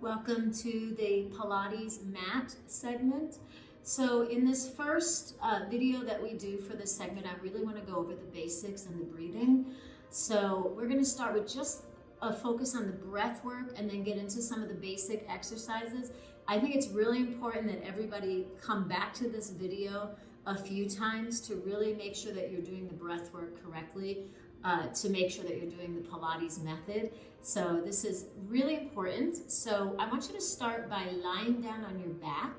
Welcome to the Pilates mat segment. So in this first video that we do for this segment, I really want to go over the basics and the breathing. So we're going to start with just a focus on the breath work and then get into some of the basic exercises. I think it's really important that everybody come back to this video a few times to really make sure that you're doing the breath work correctly, to make sure that you're doing the Pilates method. So this is really important. So I want you to start by lying down on your back.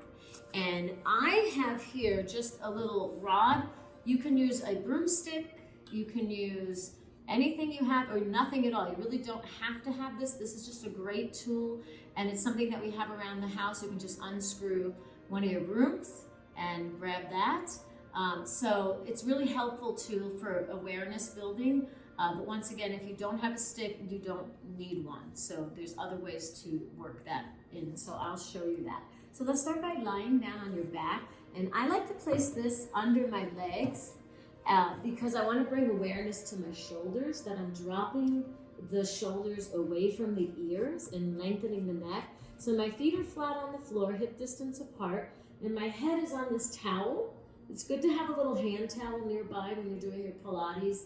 And I have here just a little rod. You can use a broomstick, you can use anything you have or nothing at all. You really don't have to have this. This is just a great tool, and it's something that we have around the house. You can just unscrew one of your brooms and grab that. So it's really helpful tool for awareness building. But once again, if you don't have a stick, you don't need one. So there's other ways to work that in. So I'll show you that. So let's start by lying down on your back. And I like to place this under my legs because I want to bring awareness to my shoulders, that I'm dropping the shoulders away from the ears and lengthening the neck. So my feet are flat on the floor, hip distance apart, and my head is on this towel. It's good to have a little hand towel nearby when you're doing your Pilates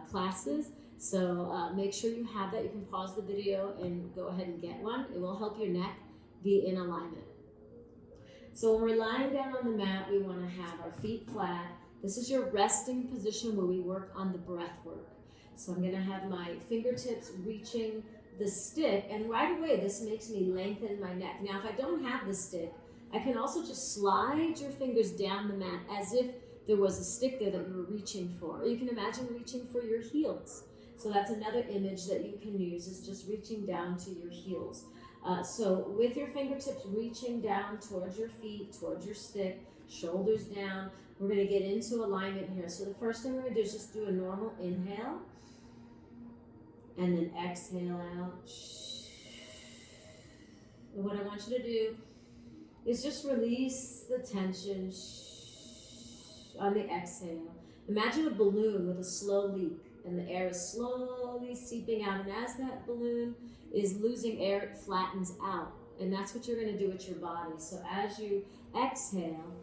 classes. So make sure you have that. You can pause the video and go ahead and get one. It will help your neck be in alignment. So when we're lying down on the mat, we want to have our feet flat. This is your resting position where we work on the breath work. So I'm going to have my fingertips reaching the stick, and right away this makes me lengthen my neck. Now if I don't have the stick, I can also just slide your fingers down the mat as if there was a stick there that you were reaching for. Or you can imagine reaching for your heels. So that's another image that you can use, is just reaching down to your heels. So with your fingertips reaching down towards your feet, towards your stick, shoulders down, we're going to get into alignment here. So the first thing we're going to do is just do a normal inhale and then exhale out. And what I want you to do is just release the tension on the exhale. Imagine a balloon with a slow leak, and the air is slowly seeping out, and as that balloon is losing air, it flattens out, and that's what you're going to do with your body. So as you exhale,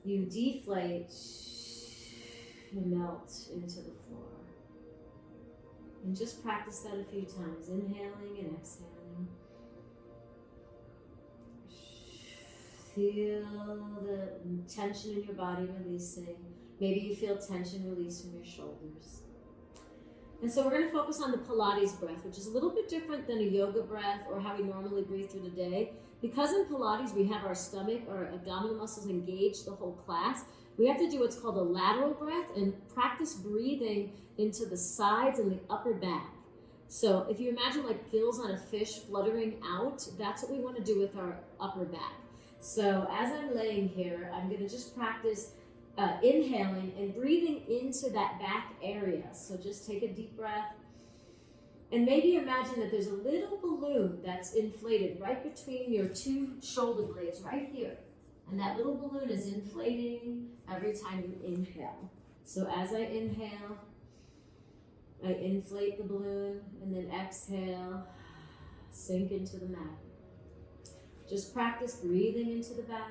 you deflate and melt into the floor. And just practice that a few times, inhaling and exhaling. Feel the tension in your body releasing. Maybe you feel tension release from your shoulders. And so we're going to focus on the Pilates breath, which is a little bit different than a yoga breath or how we normally breathe through the day. Because in Pilates we have our stomach, our abdominal muscles engaged the whole class, we have to do what's called a lateral breath and practice breathing into the sides and the upper back. So if you imagine like gills on a fish fluttering out, that's what we want to do with our upper back. So as I'm laying here, I'm going to just practice inhaling and breathing into that back area. So just take a deep breath. And maybe imagine that there's a little balloon that's inflated right between your two shoulder blades right here. And that little balloon is inflating every time you inhale. So as I inhale, I inflate the balloon, and then exhale, sink into the mat. Just practice breathing into the back.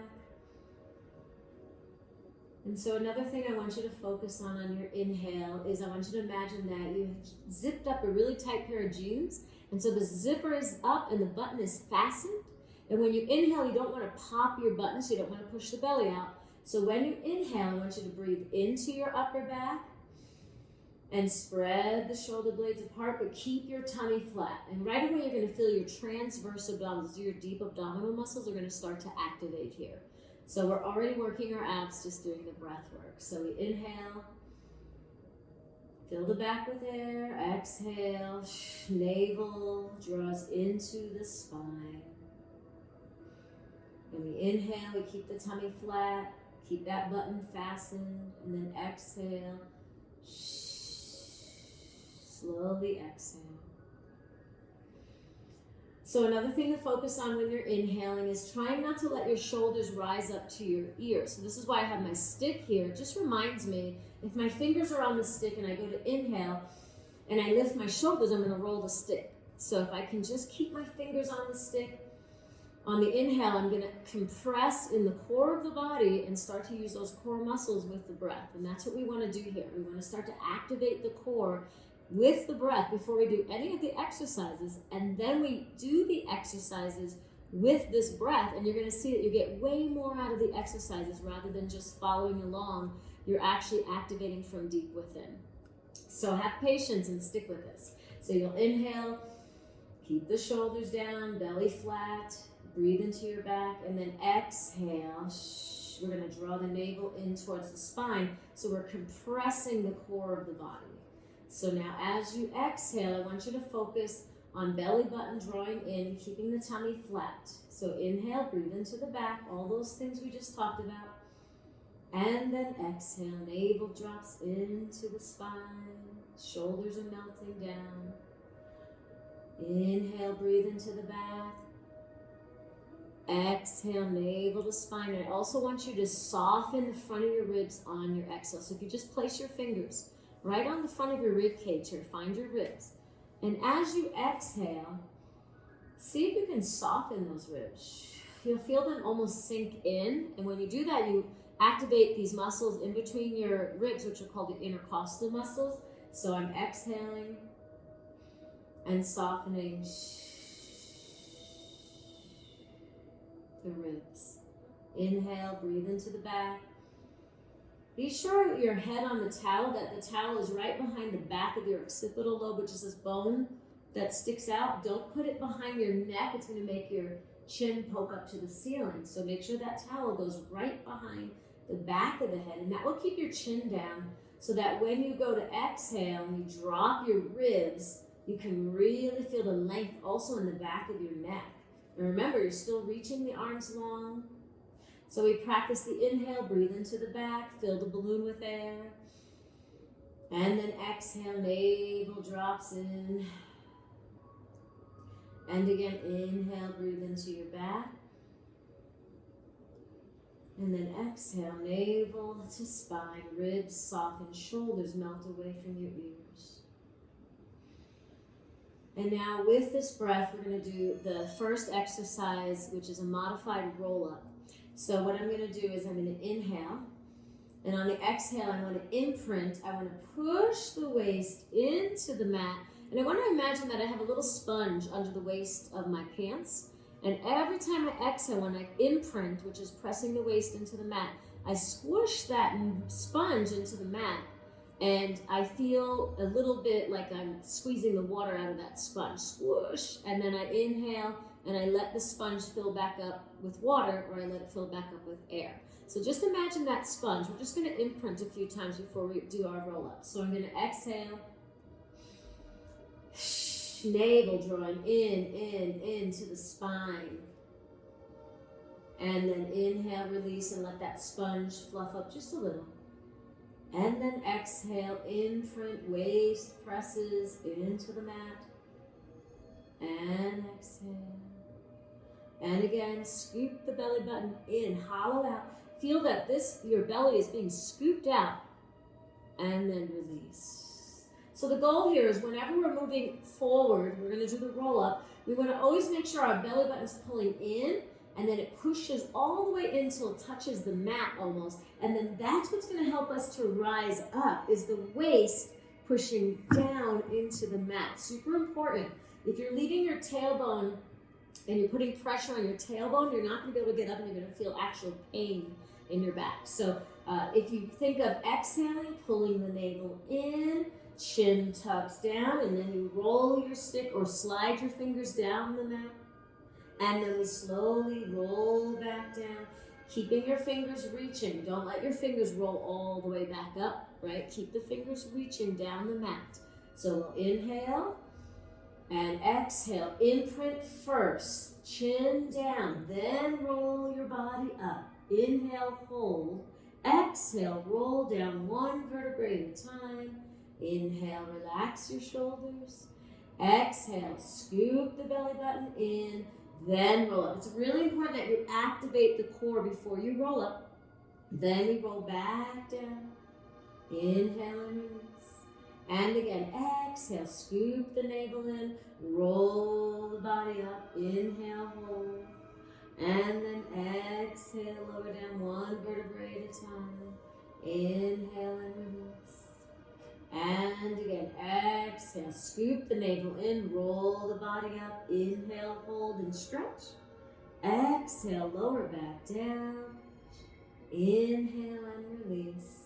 And so another thing I want you to focus on your inhale is I want you to imagine that you zipped up a really tight pair of jeans. And so the zipper is up and the button is fastened. And when you inhale, you don't want to pop your button, so you don't want to push the belly out. So when you inhale, I want you to breathe into your upper back and spread the shoulder blades apart, but keep your tummy flat. And right away, you're going to feel your transverse abdominals, your deep abdominal muscles are going to start to activate here. So we're already working our abs, just doing the breath work. So we inhale, fill the back with air, exhale, navel draws into the spine. When we inhale, we keep the tummy flat, keep that button fastened, and then exhale, slowly exhale. So another thing to focus on when you're inhaling is trying not to let your shoulders rise up to your ears. So this is why I have my stick here. It just reminds me, if my fingers are on the stick and I go to inhale and I lift my shoulders, I'm going to roll the stick. So if I can just keep my fingers on the stick On the inhale, I'm going to compress in the core of the body and start to use those core muscles with the breath. And that's what we want to do here. We want to start to activate the core with the breath before we do any of the exercises. And then we do the exercises with this breath. And you're going to see that you get way more out of the exercises rather than just following along. You're actually activating from deep within. So have patience and stick with this. So you'll inhale, keep the shoulders down, belly flat. Breathe into your back, and then exhale. We're going to draw the navel in towards the spine, so we're compressing the core of the body. So now as you exhale, I want you to focus on belly button drawing in, keeping the tummy flat. So inhale, breathe into the back, all those things we just talked about. And then exhale, navel drops into the spine, shoulders are melting down. Inhale, breathe into the back. Exhale, navel to spine. I also want you to soften the front of your ribs on your exhale. So if you just place your fingers right on the front of your rib cage here, find your ribs. And as you exhale, see if you can soften those ribs. You'll feel them almost sink in. And when you do that, you activate these muscles in between your ribs, which are called the intercostal muscles. So I'm exhaling and softening the ribs. Inhale, breathe into the back. Be sure your head on the towel, that the towel is right behind the back of your occipital lobe, which is this bone that sticks out. Don't put it behind your neck. It's going to make your chin poke up to the ceiling. So make sure that towel goes right behind the back of the head, and that will keep your chin down so that when you go to exhale and you drop your ribs, you can really feel the length also in the back of your neck. And remember, you're still reaching the arms long. So we practice the inhale, breathe into the back, fill the balloon with air. And then exhale, navel drops in. And again, inhale, breathe into your back. And then exhale, navel to spine, ribs soften, shoulders melt away from your ears. And now with this breath, we're going to do the first exercise, which is a modified roll-up. So what I'm going to do is I'm going to inhale, and on the exhale, I want to imprint. I want to push the waist into the mat, and I want to imagine that I have a little sponge under the waist of my pants, and every time I exhale, when I imprint, which is pressing the waist into the mat, I squish that sponge into the mat. And I feel a little bit like I'm squeezing the water out of that sponge. Swoosh. And then I inhale and I let the sponge fill back up with water, or I let it fill back up with air. So just imagine that sponge. We're just going to imprint a few times before we do our roll-up. So I'm going to exhale. Navel drawing into the spine. And then inhale, release, and let that sponge fluff up just a little. And then exhale, imprint, waist presses into the mat. And exhale. And again, scoop the belly button in, hollow out. Feel that your belly is being scooped out. And then release. So the goal here is whenever we're moving forward, we're going to do the roll up. We want to always make sure our belly button's pulling in, and then it pushes all the way in until it touches the mat almost. And then that's what's going to help us to rise up, is the waist pushing down into the mat. Super important. If you're leaving your tailbone and you're putting pressure on your tailbone, you're not going to be able to get up, and you're going to feel actual pain in your back. So if you think of exhaling, pulling the navel in, chin tucks down, and then you roll your stick or slide your fingers down the mat. And then we slowly roll back down, keeping your fingers reaching. Don't let your fingers roll all the way back up, right? Keep the fingers reaching down the mat. So we'll inhale and exhale. Imprint first, chin down, then roll your body up. Inhale, hold. Exhale, roll down one vertebrae at a time. Inhale, relax your shoulders. Exhale, scoop the belly button in. Then roll up. It's really important that you activate the core before you roll up. Then we roll back down. Inhale and release. And again, exhale, scoop the navel in. Roll the body up. Inhale, hold. And then exhale, lower down one vertebrae at a time. Inhale and release. And again, exhale, scoop the navel in, roll the body up. Inhale, hold and stretch. Exhale, lower back down. Inhale and release.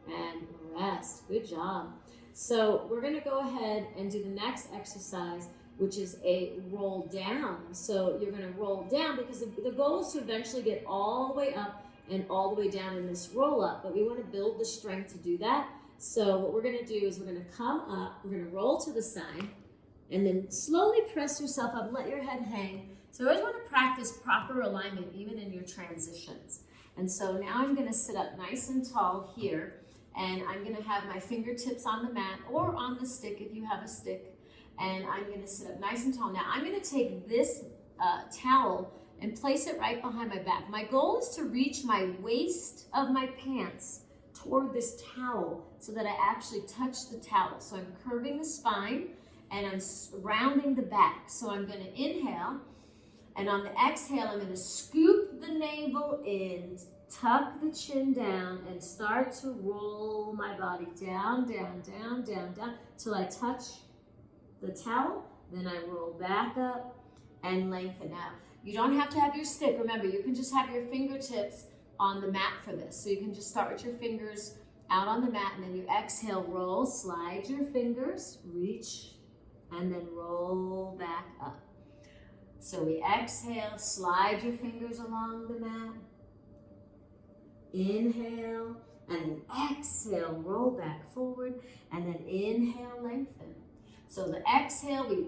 And rest. Good job. So we're going to go ahead and do the next exercise, which is a roll down. So you're going to roll down because the goal is to eventually get all the way up and all the way down in this roll up, but we want to build the strength to do that. So what we're going to do is we're going to come up, we're going to roll to the side, and then slowly press yourself up, let your head hang. So I always want to practice proper alignment even in your transitions. And so now I'm going to sit up nice and tall here, and I'm going to have my fingertips on the mat or on the stick if you have a stick, and I'm going to sit up nice and tall. Now I'm going to take this towel and place it right behind my back. My goal is to reach my waist of my pants toward this towel so that I actually touch the towel. So I'm curving the spine and I'm rounding the back. So I'm going to inhale, and on the exhale, I'm going to scoop the navel in, tuck the chin down, and start to roll my body down, down, down, down, down, till I touch the towel. Then I roll back up and lengthen out. You don't have to have your stick. Remember, you can just have your fingertips on the mat for this. So you can just start with your fingers out on the mat, and then you exhale, roll, slide your fingers, reach, and then roll back up. So we exhale, slide your fingers along the mat. Inhale, and then exhale, roll back forward, and then inhale, lengthen. So the exhale, we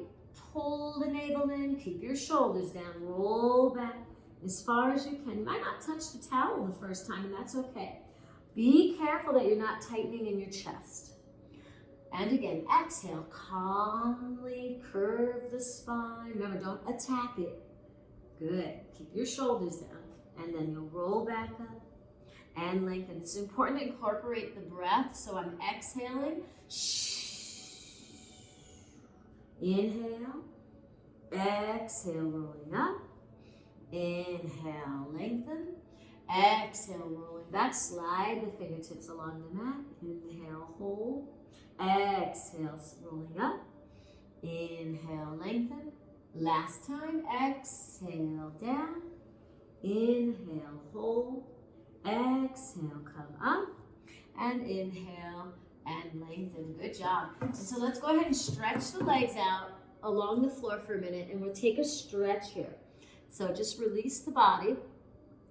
pull the navel in, keep your shoulders down, roll back as far as you can. You might not touch the towel the first time, and that's okay. Be careful that you're not tightening in your chest. And again, exhale, calmly curve the spine. Remember, don't attack it. Good. Keep your shoulders down, and then you'll roll back up and lengthen. It's important to incorporate the breath, so I'm exhaling. Inhale, exhale, rolling up. Inhale, lengthen. Exhale, rolling back. Slide the fingertips along the mat. Inhale, hold. Exhale, rolling up. Inhale, lengthen. Last time, exhale, down. Inhale, hold. Exhale, come up. And inhale and lengthen. Good job. And so let's go ahead and stretch the legs out along the floor for a minute, and we'll take a stretch here. So just release the body.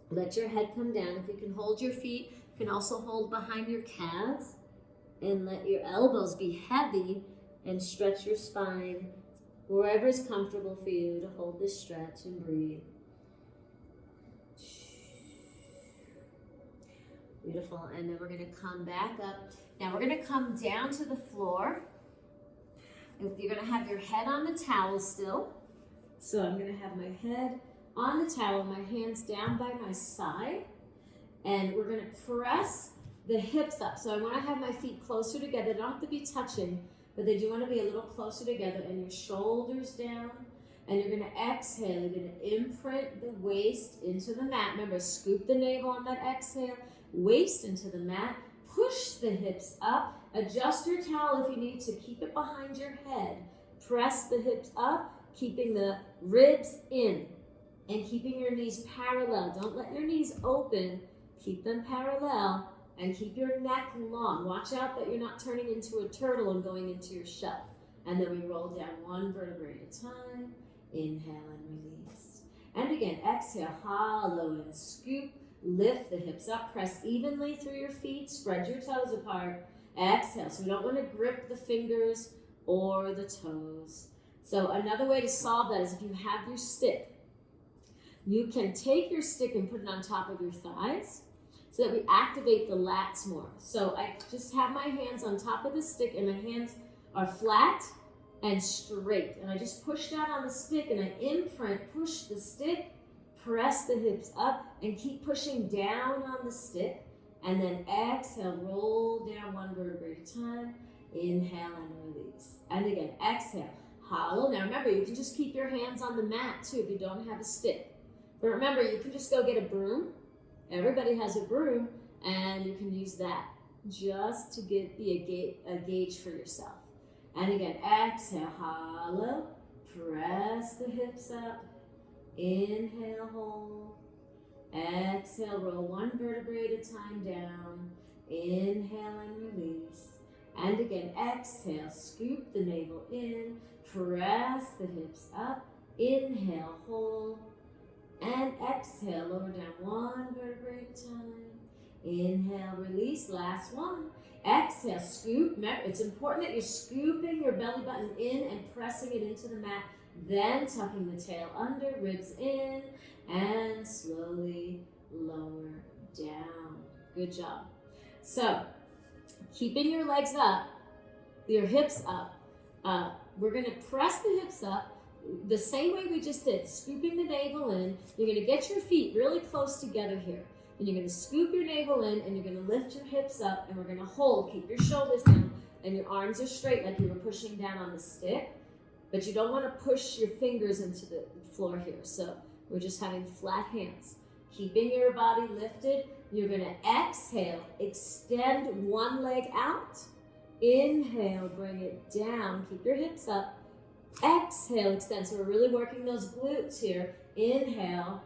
Let your head come down. If you can hold your feet, you can also hold behind your calves, and let your elbows be heavy and stretch your spine wherever is comfortable for you to hold this stretch and breathe. Beautiful. And then we're going to come back up. Now we're going to come down to the floor. You're going to have your head on the towel still. So I'm going to have my head on the towel, my hands down by my side. And we're going to press the hips up. So I want to have my feet closer together. They don't have to be touching, but they do want to be a little closer together. And your shoulders down. And you're going to exhale. You're going to imprint the waist into the mat. Remember, scoop the navel on that exhale. Waist into the mat. Push the hips up. Adjust your towel if you need to. Keep it behind your head. Press the hips up, keeping the ribs in and keeping your knees parallel. Don't let your knees open. Keep them parallel and keep your neck long. Watch out that you're not turning into a turtle and going into your shell. And then we roll down one vertebrae at a time. Inhale and release. And again, exhale, hollow and scoop. Lift the hips up. Press evenly through your feet. Spread your toes apart. Exhale. So we don't want to grip the fingers or the toes. So another way to solve that is if you have your stick, you can take your stick and put it on top of your thighs so that we activate the lats more. So I just have my hands on top of the stick and my hands are flat and straight. And I just push down on the stick and I imprint, push the stick, press the hips up and keep pushing down on the stick. And then exhale, roll down one vertebrae at a time. Inhale and release. And again, exhale, hollow. Now remember, you can just keep your hands on the mat too if you don't have a stick. But remember, you can just go get a broom. Everybody has a broom, and you can use that just to be a gauge for yourself. And again, exhale, hollow, press the hips up, inhale, hold, exhale, roll one vertebrae at a time down, inhale and release. And again, exhale, scoop the navel in, press the hips up, inhale, hold, and exhale, lower down one vertebrae at a time. Inhale, release, last one. Exhale, scoop. Remember, it's important that you're scooping your belly button in and pressing it into the mat, then tucking the tail under, ribs in, and slowly lower down. Good job. So, keeping your legs up, your hips up, we're going to press the hips up the same way we just did, scooping the navel in. You're going to get your feet really close together here. And you're going to scoop your navel in, and you're going to lift your hips up, and we're going to hold. Keep your shoulders down, and your arms are straight like you were pushing down on the stick. But you don't want to push your fingers into the floor here. So we're just having flat hands. Keeping your body lifted, you're going to exhale, extend one leg out. Inhale, bring it down. Keep your hips up. Exhale, extend. So we're really working those glutes here. Inhale.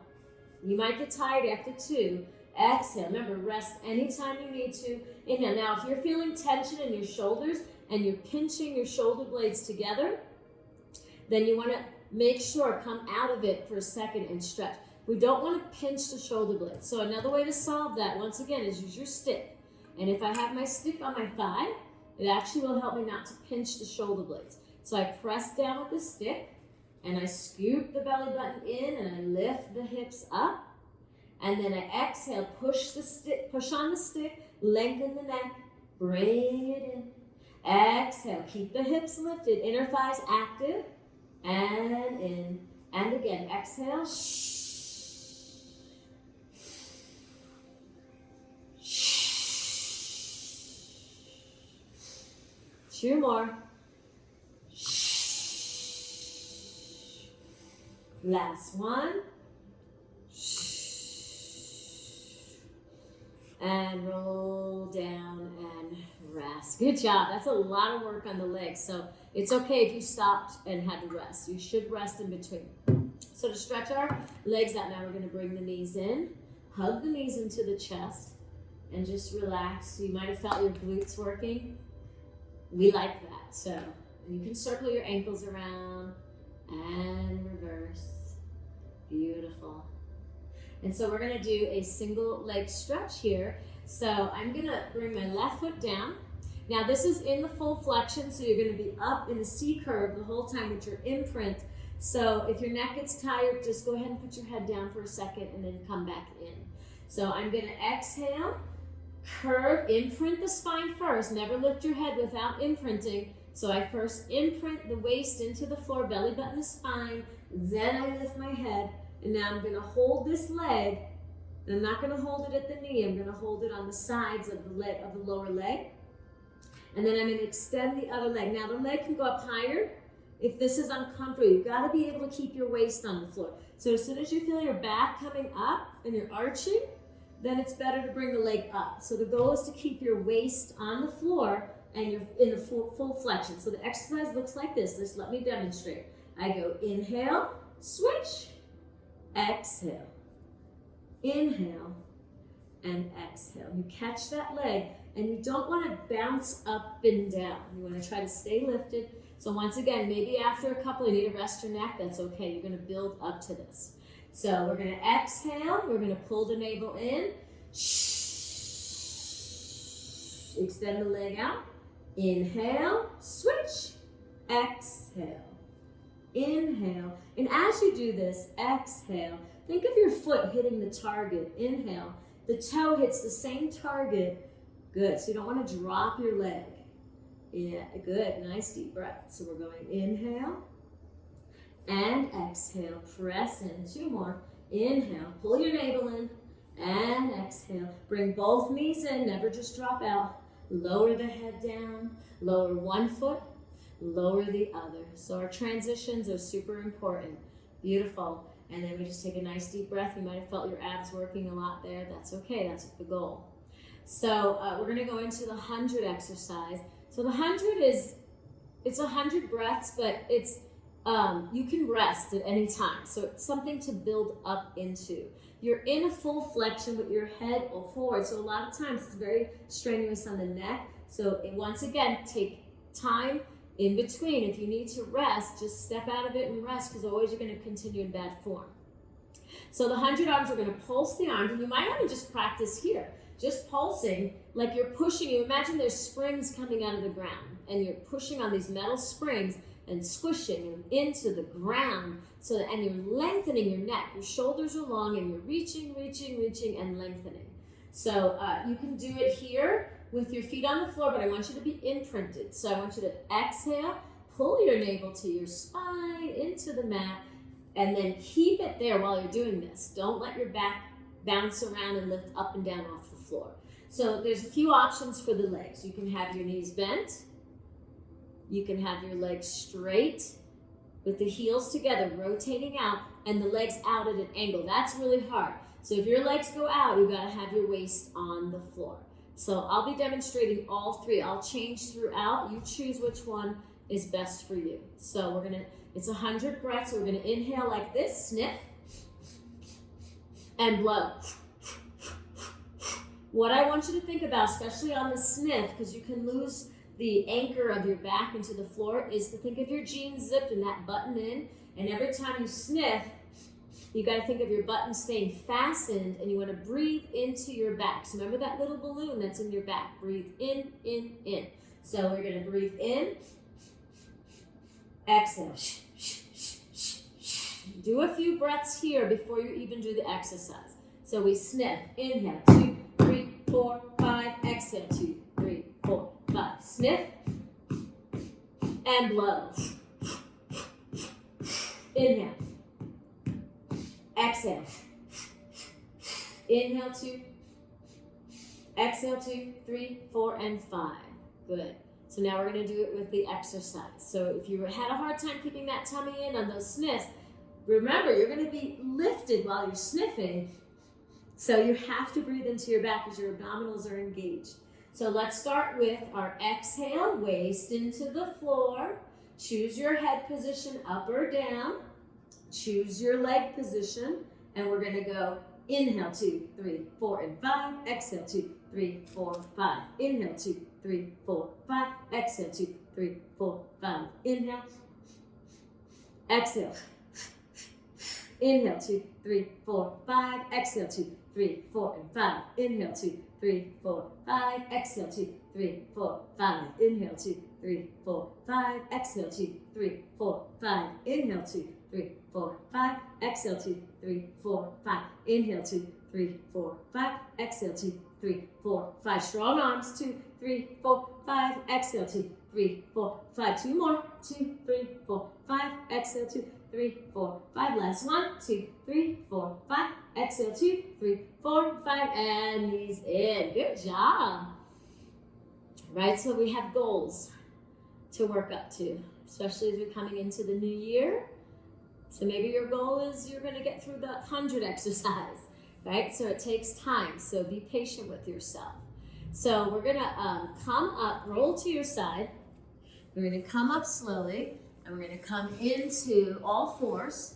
You might get tired after two. Exhale. Remember, rest anytime you need to. Inhale. Now, if you're feeling tension in your shoulders and you're pinching your shoulder blades together, then you want to make sure, come out of it for a second and stretch. We don't want to pinch the shoulder blades. So another way to solve that, once again, is use your stick. And if I have my stick on my thigh, it actually will help me not to pinch the shoulder blades. So I press down with the stick, and I scoop the belly button in, and I lift the hips up. And then I exhale, push on the stick, lengthen the neck, bring it in. Exhale, keep the hips lifted, inner thighs active, and in. And again, exhale. Two more. Last one. And roll down and rest. Good job. That's a lot of work on the legs. So it's okay if you stopped and had to rest. You should rest in between. So to stretch our legs out now, we're going to bring the knees in. Hug the knees into the chest and just relax. You might have felt your glutes working. We like that. So you can circle your ankles around and reverse. Beautiful. And so we're going to do a single leg stretch here. So I'm going to bring my left foot down. Now this is in the full flexion, so you're going to be up in the C curve the whole time with your imprint. So if your neck gets tired, just go ahead and put your head down for a second and then come back in. So I'm going to exhale, curve, imprint the spine first. Never lift your head without imprinting. So I first imprint the waist into the floor, belly button to spine, then I lift my head. And now I'm going to hold this leg, and I'm not going to hold it at the knee. I'm going to hold it on the sides of the leg, of the lower leg. And then I'm going to extend the other leg. Now the leg can go up higher. If this is uncomfortable, you've got to be able to keep your waist on the floor. So as soon as you feel your back coming up and you're arching, then it's better to bring the leg up. So the goal is to keep your waist on the floor and you're in the full flexion. So the exercise looks like this. Just let me demonstrate. I go inhale, switch. Exhale, inhale, and exhale. You catch that leg, and you don't want to bounce up and down. You want to try to stay lifted. So once again, maybe after a couple, you need to rest your neck. That's okay. You're going to build up to this. So we're going to exhale. We're going to pull the navel in. Extend the leg out. Inhale, switch, exhale. Inhale, and as you do this, exhale. Think of your foot hitting the target. Inhale, the toe hits the same target. Good, so you don't want to drop your leg. Yeah, good, nice deep breath. So we're going inhale and exhale. Press in, two more. Inhale, pull your navel in and exhale. Bring both knees in, never just drop out. Lower the head down, lower one foot, lower the other. So our transitions are super important. Beautiful. And then we just take a nice deep breath. You might have felt your abs working a lot there. That's okay, that's the goal. So we're gonna go into the 100 exercise. So the 100 it's 100 breaths, but it's, you can rest at any time. So it's something to build up into. You're in a full flexion with your head forward. So a lot of times it's very strenuous on the neck. So once again, take time in between. If you need to rest, just step out of it and rest, because always you're going to continue in bad form. So the 100 arms, we're going to pulse the arms, and you might want to just practice here. Just pulsing like you're pushing. You imagine there's springs coming out of the ground, and you're pushing on these metal springs and squishing them into the ground, so that, and you're lengthening your neck. Your shoulders are long, and you're reaching, and lengthening. So you can do it here with your feet on the floor, but I want you to be imprinted. So I want you to exhale, pull your navel to your spine, into the mat, and then keep it there while you're doing this. Don't let your back bounce around and lift up and down off the floor. So there's a few options for the legs. You can have your knees bent. You can have your legs straight with the heels together, rotating out, and the legs out at an angle. That's really hard. So if your legs go out, you gotta have your waist on the floor. So I'll be demonstrating all three. I'll change throughout. You choose which one is best for you. So it's 100 breaths. So we're gonna inhale like this, sniff, and blow. What I want you to think about, especially on the sniff, because you can lose the anchor of your back into the floor, is to think of your jeans zipped and that button in. And every time you sniff, you got to think of your button staying fastened, and you want to breathe into your back. So remember that little balloon that's in your back. Breathe in, in. So we're going to breathe in, exhale. Do a few breaths here before you even do the exercise. So we sniff, inhale, 2, 3, 4, 5, exhale, 2, 3, 4, 5. Sniff and blow. Inhale. Exhale. Inhale, 2. Exhale, 2, 3, 4, and 5. Good. So now we're going to do it with the exercise. So if you had a hard time keeping that tummy in on those sniffs, remember, you're going to be lifted while you're sniffing. So you have to breathe into your back as your abdominals are engaged. So let's start with our exhale, waist into the floor. Choose your head position, up or down. Choose your leg position, and we're going to go inhale, 2, 3, 4, and 5. Exhale, 2, 3, 4, 5. Inhale, 2, 3, 4, 5. Exhale, 2, 3, 4, 5. Inhale. Exhale. Inhale, 2, 3, 4, 5. Exhale, 2, 3, 4, and 5. Inhale, 2, 3, 4, 5. Exhale, 2, 3, 4, 5. Inhale, 2, 3, 4, 5. Exhale, 2, 3, 4, 5. Inhale, 2, 3, 4, 5. Exhale, 2, 3, 4, 5. Inhale, 2, 3, 4, 5. Exhale, 2, 3, 4, 5. Strong arms. 2, 3, 4, 5. Exhale, 2, 3, 4, 5. 2 more. 2, 3, 4, 5. Exhale, 2, 3, 4, 5. Last one. 2, 3, 4, 5. Exhale, 2, 3, 4, 5. And knees in. Good job. Right, so we have goals to work up to, especially as we're coming into the new year. So maybe your goal is you're going to get through the 100 exercise, right? So it takes time. So be patient with yourself. So we're going to come up, roll to your side. We're going to come up slowly, and we're going to come into all fours.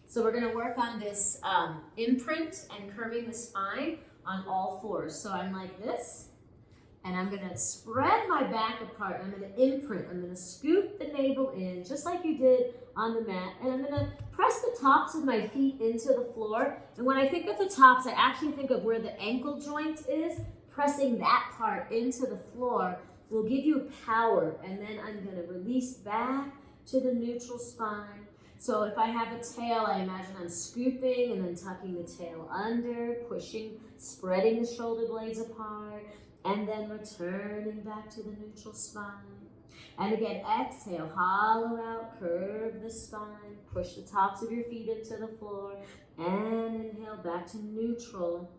So we're going to work on this imprint and curving the spine on all fours. So I'm like this, and I'm going to spread my back apart. I'm going to imprint. I'm going to scoop the navel in, just like you did on the mat, and I'm going to press the tops of my feet into the floor. And when I think of the tops, I actually think of where the ankle joint is. Pressing that part into the floor will give you power, and then I'm going to release back to the neutral spine. So if I have a tail, I imagine I'm scooping and then tucking the tail under, pushing, spreading the shoulder blades apart, and then returning back to the neutral spine. And again, exhale, hollow out, curve the spine, push the tops of your feet into the floor, and inhale back to neutral.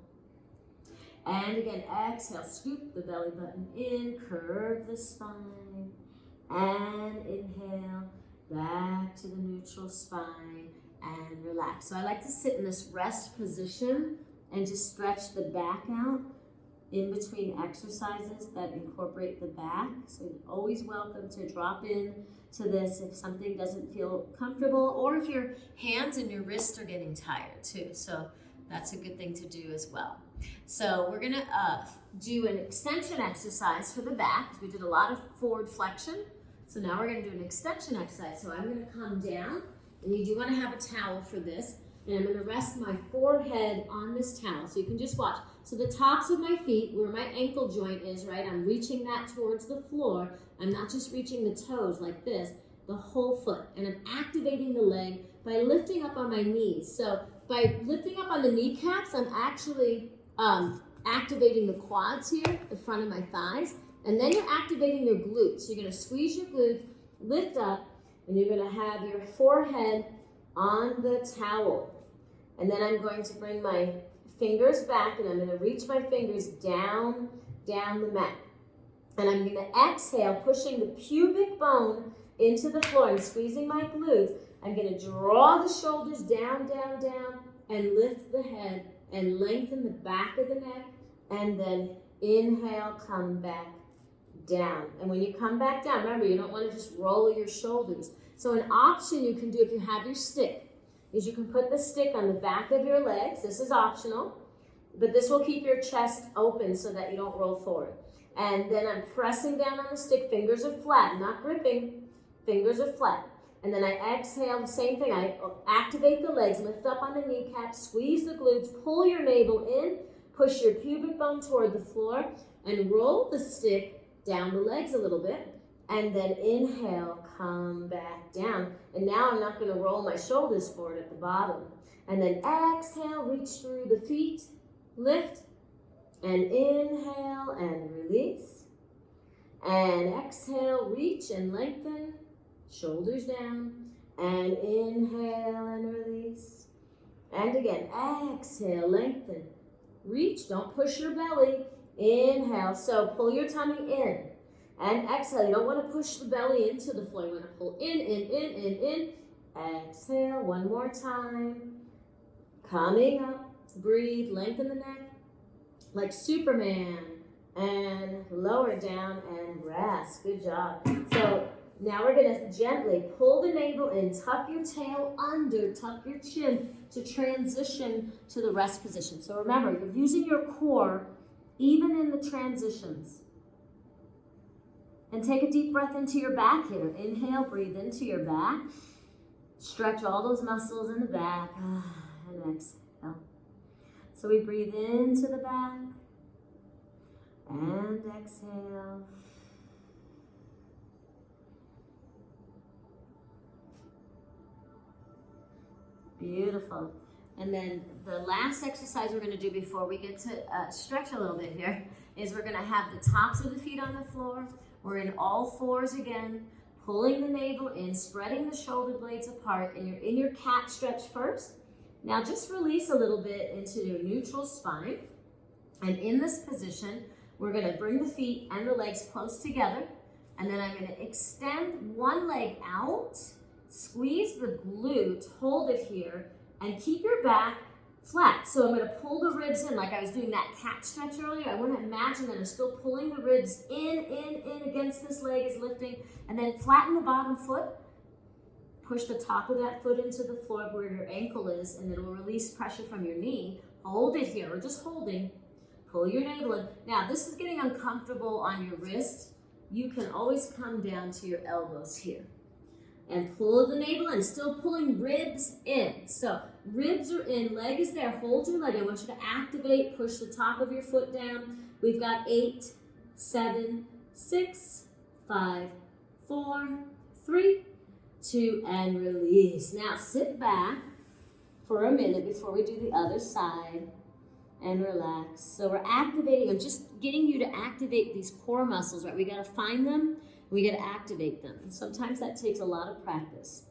And again, exhale, scoop the belly button in, curve the spine, and inhale back to the neutral spine, and relax. So I like to sit in this rest position and just stretch the back out in between exercises that incorporate the back. So you're always welcome to drop in to this if something doesn't feel comfortable, or if your hands and your wrists are getting tired too. So that's a good thing to do as well. So we're gonna do an extension exercise for the back, because we did a lot of forward flexion. So now we're gonna do an extension exercise. So I'm gonna come down, and you do wanna have a towel for this, and I'm gonna rest my forehead on this towel. So you can just watch. So the tops of my feet, where my ankle joint is, right, I'm reaching that towards the floor. I'm not just reaching the toes like this, the whole foot. And I'm activating the leg by lifting up on my knees. So by lifting up on the kneecaps, I'm actually activating the quads here, the front of my thighs. And then you're activating your glutes. So you're gonna squeeze your glutes, lift up, and you're gonna have your forehead on the towel. And then I'm going to bring my fingers back, and I'm gonna reach my fingers down the mat. And I'm gonna exhale, pushing the pubic bone into the floor and squeezing my glutes. I'm gonna draw the shoulders down, and lift the head and lengthen the back of the neck. And then inhale, come back down. And when you come back down, remember, you don't wanna just roll your shoulders. So an option you can do if you have your stick is you can put the stick on the back of your legs. This is optional, but this will keep your chest open so that you don't roll forward. And then I'm pressing down on the stick. Fingers are flat, not gripping. Fingers are flat. And then I exhale, the same thing. I activate the legs, lift up on the kneecaps, squeeze the glutes, pull your navel in, push your pubic bone toward the floor, and roll the stick down the legs a little bit. And then inhale, come back down. And now I'm not gonna roll my shoulders forward at the bottom. And then exhale, reach through the feet, lift, and inhale and release. And exhale, reach and lengthen, shoulders down, and inhale and release. And again, exhale, lengthen, reach, don't push your belly, inhale, so pull your tummy in. And exhale, you don't want to push the belly into the floor. You want to pull in. Exhale, one more time. Coming up, breathe, lengthen the neck like Superman. And lower down and rest. Good job. So now we're going to gently pull the navel in, tuck your tail under, tuck your chin to transition to the rest position. So remember, you're using your core even in the transitions. And take a deep breath into your back here. Inhale, breathe into your back. Stretch all those muscles in the back. And exhale. So we breathe into the back. And exhale. Beautiful. And then the last exercise we're going to do before we get to stretch a little bit here is we're going to have the tops of the feet on the floor. We're in all fours again, pulling the navel in, spreading the shoulder blades apart, and you're in your cat stretch first. Now just release a little bit into your neutral spine. And in this position, we're going to bring the feet and the legs close together. And then I'm going to extend one leg out, squeeze the glute, hold it here, and keep your back flat. So I'm going to pull the ribs in like I was doing that cat stretch earlier. I want to imagine that I'm still pulling the ribs in against this leg is lifting, and then flatten the bottom foot. Push the top of that foot into the floor where your ankle is, and then it will release pressure from your knee. Hold it here, or just holding. Pull your navel in. Now, this is getting uncomfortable on your wrist. You can always come down to your elbows here. And pull the navel in, still pulling ribs in. So ribs are in, leg is there. Hold your leg. I want you to activate, push the top of your foot down. We've got 8, 7, 6, 5, 4, 3, 2, and release. Now sit back for a minute before we do the other side and relax. So we're activating, I'm just getting you to activate these core muscles, right? We got to find them. We got to activate them. And sometimes that takes a lot of practice.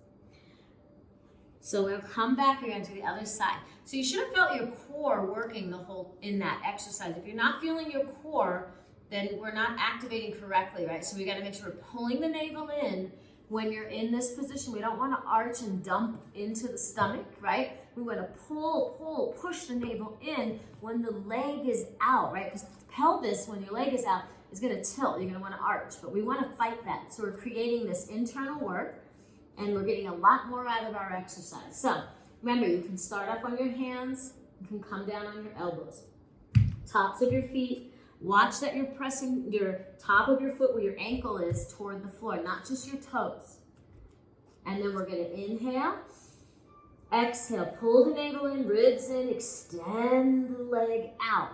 So we'll come back again to the other side. So you should have felt your core working the whole in that exercise. If you're not feeling your core, then we're not activating correctly, right? So we got to make sure we're pulling the navel in. when you're in this position, we don't want to arch and dump into the stomach, right? We want to pull, push the navel in when the leg is out, right? Because the pelvis, when your leg is out, is going to tilt. You're going to want to arch, but we want to fight that. So we're creating this internal work, and we're getting a lot more out of our exercise. So remember, you can start up on your hands. You can come down on your elbows. Tops of your feet. Watch that you're pressing your top of your foot where your ankle is toward the floor, not just your toes. And then we're going to inhale. Exhale, pull the navel in, ribs in, extend the leg out.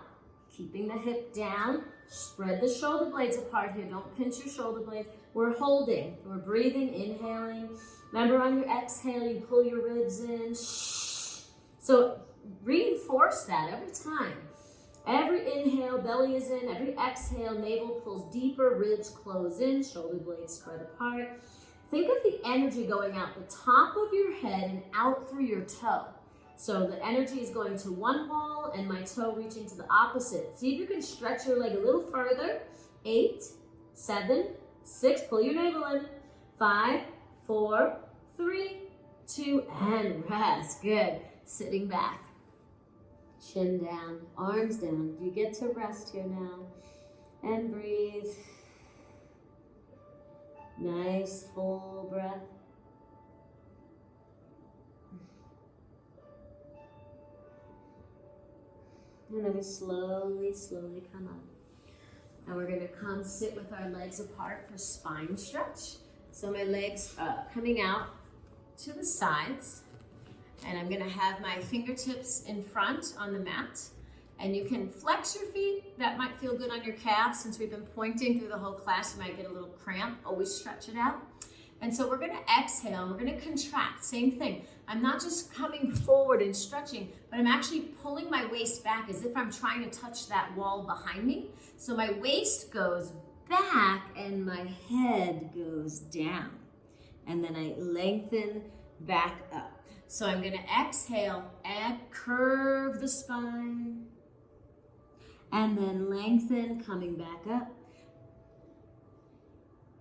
Keeping the hip down. Spread the shoulder blades apart here. Don't pinch your shoulder blades. We're holding. We're breathing, inhaling. Remember on your exhale, you pull your ribs in. So reinforce that every time. Every inhale, belly is in. Every exhale, navel pulls deeper, ribs close in, shoulder blades spread apart. Think of the energy going out the top of your head and out through your toe. So the energy is going to one wall and my toe reaching to the opposite. See if you can stretch your leg a little further. 8, 7, 6, pull your navel in. 5, 4, 3, 2, and rest. Good. Sitting back. Chin down, arms down. You get to rest here now. And breathe. Nice full breath. And then we slowly come up. And we're going to come sit with our legs apart for spine stretch. So my legs coming out to the sides. And I'm going to have my fingertips in front on the mat. And you can flex your feet. That might feel good on your calves. Since we've been pointing through the whole class, you might get a little cramp. Always stretch it out. And so we're going to exhale and we're going to contract. Same thing. I'm not just coming forward and stretching, but I'm actually pulling my waist back as if I'm trying to touch that wall behind me. So my waist goes back and my head goes down. And then I lengthen back up. So I'm going to exhale and curve the spine. And then lengthen, coming back up.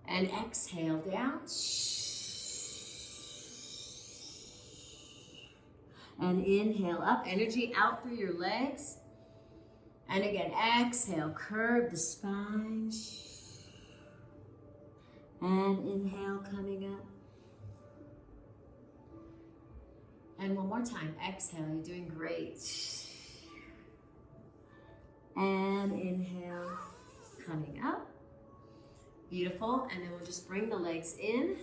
And exhale down. And inhale up, energy out through your legs. And again, exhale, curve the spine. And inhale, coming up. And one more time, exhale, you're doing great. And inhale, coming up. Beautiful, and then we'll just bring the legs in,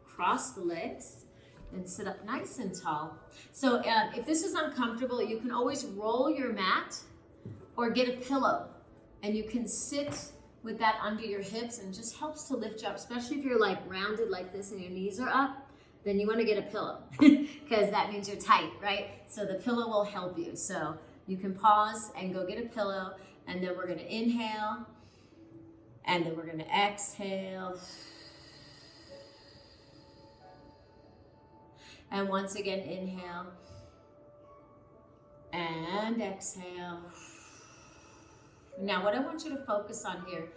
cross the legs, and sit up nice and tall. So if this is uncomfortable, you can always roll your mat or get a pillow, and you can sit with that under your hips, and it just helps to lift you up, especially if you're like rounded like this and your knees are up. Then you want to get a pillow because that means you're tight, right? So the pillow will help you. So you can pause and go get a pillow, and then we're going to inhale, and then we're going to exhale. And once again, inhale and exhale. Now, what I want you to focus on here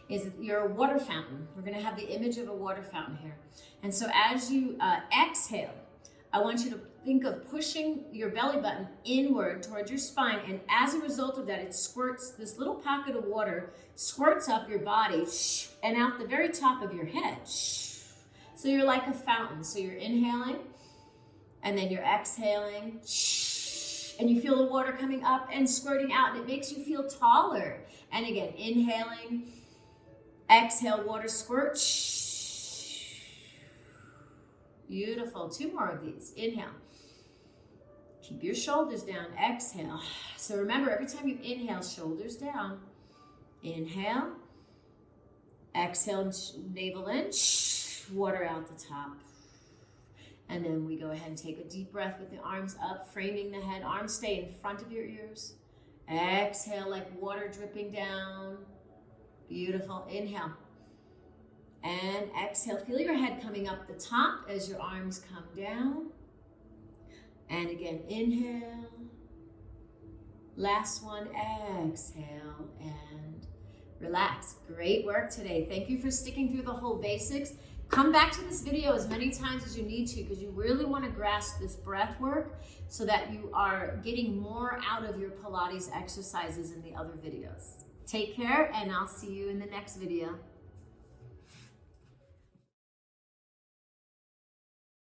is your water fountain. We're going to have the image of a water fountain here. And so as you exhale, I want you to think of pushing your belly button inward towards your spine. And as a result of that, it squirts, this little pocket of water squirts up your body and out the very top of your head. So you're like a fountain. So you're inhaling and then you're exhaling. And you feel the water coming up and squirting out, and it makes you feel taller. And again, inhaling, exhale, water squirt. Beautiful. 2 more of these. Inhale. Keep your shoulders down. Exhale. So remember, every time you inhale, shoulders down. Inhale. Exhale, navel in. Water out the top. And then we go ahead and take a deep breath with the arms up, framing the head. Arms stay in front of your ears. Exhale like water dripping down. Beautiful. Inhale. And exhale. Feel your head coming up the top as your arms come down. And again, inhale. Last one, exhale and relax. Great work today. Thank you for sticking through the whole basics. Come back to this video as many times as you need to, because you really want to grasp this breath work so that you are getting more out of your Pilates exercises in the other videos. Take care, and I'll see you in the next video.